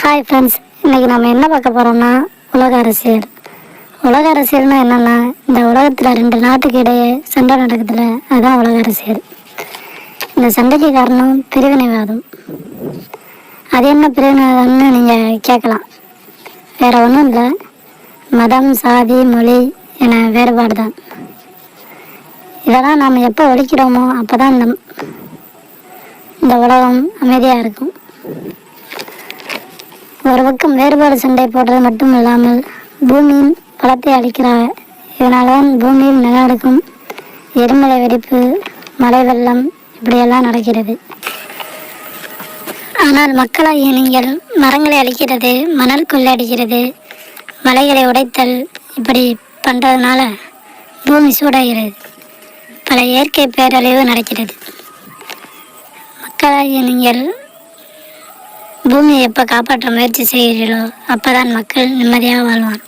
Hi friends, இன்றைக்கி நம்ம என்ன பார்க்க போகிறோம்னா உலக அரசியல். உலக அரசியல்னால் என்னென்னா, இந்த உலகத்தில் 2 நாட்டுக்கு இடையே சண்டை நடக்குதுல, அதுதான் உலக அரசியல். இந்த சண்டைக்கு காரணம் பிரிவினைவாதம். அது என்ன பிரிவினைவாதம்னு நீங்கள் கேட்கலாம். வேறு ஒன்றும் இல்லை, மதம், சாதி, மொழி என வேறுபாடு தான். இதெல்லாம் நாம் எப்போ ஒழிக்கிறோமோ அப்போ தான் இந்த உலகம் அமைதியாக இருக்கும். ஒரு பக்கம் வேறுபாடு சண்டை போடுறது மட்டும் இல்லாமல் பூமியின் வளத்தை அளிக்கிறார். இதனால் தான் பூமியில் நிலநடுக்கம், எரிமலை வெடிப்பு, மழை வெள்ளம் இப்படியெல்லாம் நடக்கிறது. ஆனால் மக்களாகிய நீங்கள் மரங்களை அழிக்கிறது, மணல் கொள்ளையடிக்கிறது, மலைகளை உடைத்தல் இப்படி பண்ணுறதுனால பூமி சூடாகிறது. பல இயற்கை பேரழிவு நடக்கிறது. மக்களாகிய நீங்கள் பூமியை எப்போ காப்பாற்ற முயற்சி செய்கிறீர்களோ அப்போ தான் மக்கள் நிம்மதியாக வாழ்வார்.